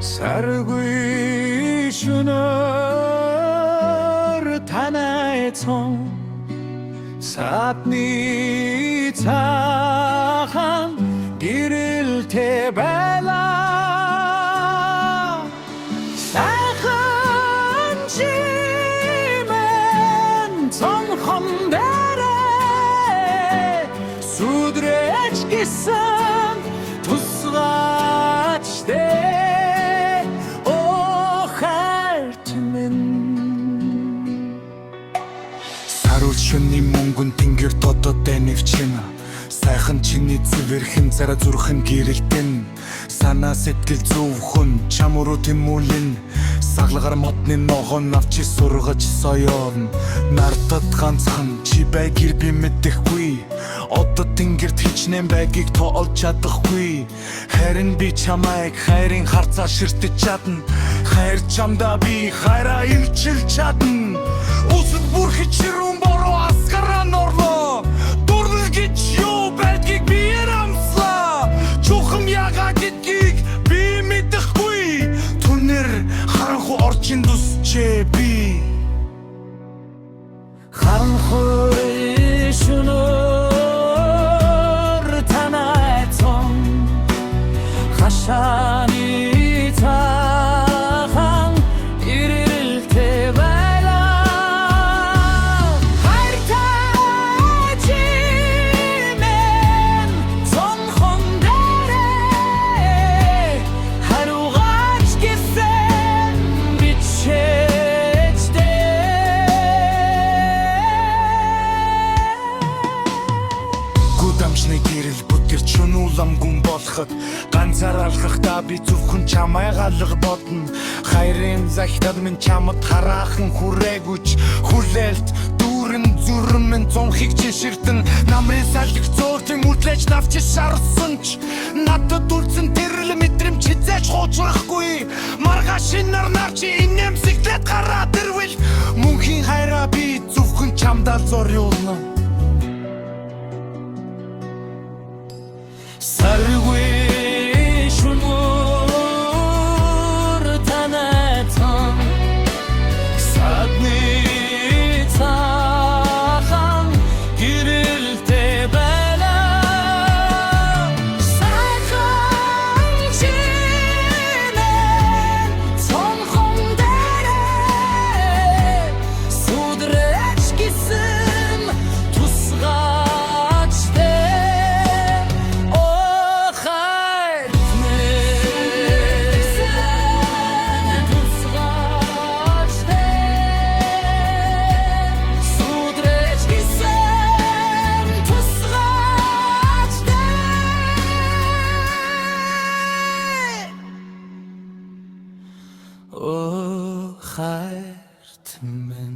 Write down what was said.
Саргүй шөнөөр танай цон садны цаахан гэрэлтэй байлаа сайхан чимэн цонхон дээрээ сүдрэж гисэн тусгачтэй Шөнний мөнгөн тэнгэр додод энэвчэн сайхан чиний цэвэрхэн цара зүрхэн гэрэлтэн санаа сэтгэл зөвхөн чамруу тэмүүлэн саглагаар модны ногоон авчи сургаж соёорн нартад ганцхан чи бай гэр би мэдэхгүй одоо тэнгэрт хичнээн байгийг тоолж чадахгүй харин би чамайг хайрын харцаа ширтэж чадна хайр чамда би хайраа илчилж чадна усад бүр хичрүүн бороо асгараа норлоо дурлал гэж юу байдгийг би ярамслаа чухам яга гэдгийг би мэдэхгүй түнэр харанху орчин дусчээ би харанху шөнөөр танай цон хашааны цаахан гэрэлтэй байлаа хайртай чимэн цонхон дээрээ харугач гисэн бичээжтэй гудамжны гэрэл бүтэр чөнүүлам гүн болоход ганцаар алхахдаа би зөвхөн чамайг алга бодно хайрын захидад минь чамд хараахан хүрээгүйч хүлээлт дүүрэн зүрэн минь цонхыг чиширтэн намрын салхи зөөлтийн үлээж навч шарсанч надад үлдсэн тэрл мэдрэмж хизээч хуучрахгүй маргааш нарнаар чи инэмсэглээд гараад ирвэл мөнхийн хайраа би зөвхөн чамдаа зориулна Саргүй шөнөөр танай цон садны цаахан гэрэлтэй байлаа сайхан чимэн цонхон дээрээ сүдрэж гисэн тусгачтэй хайрт минь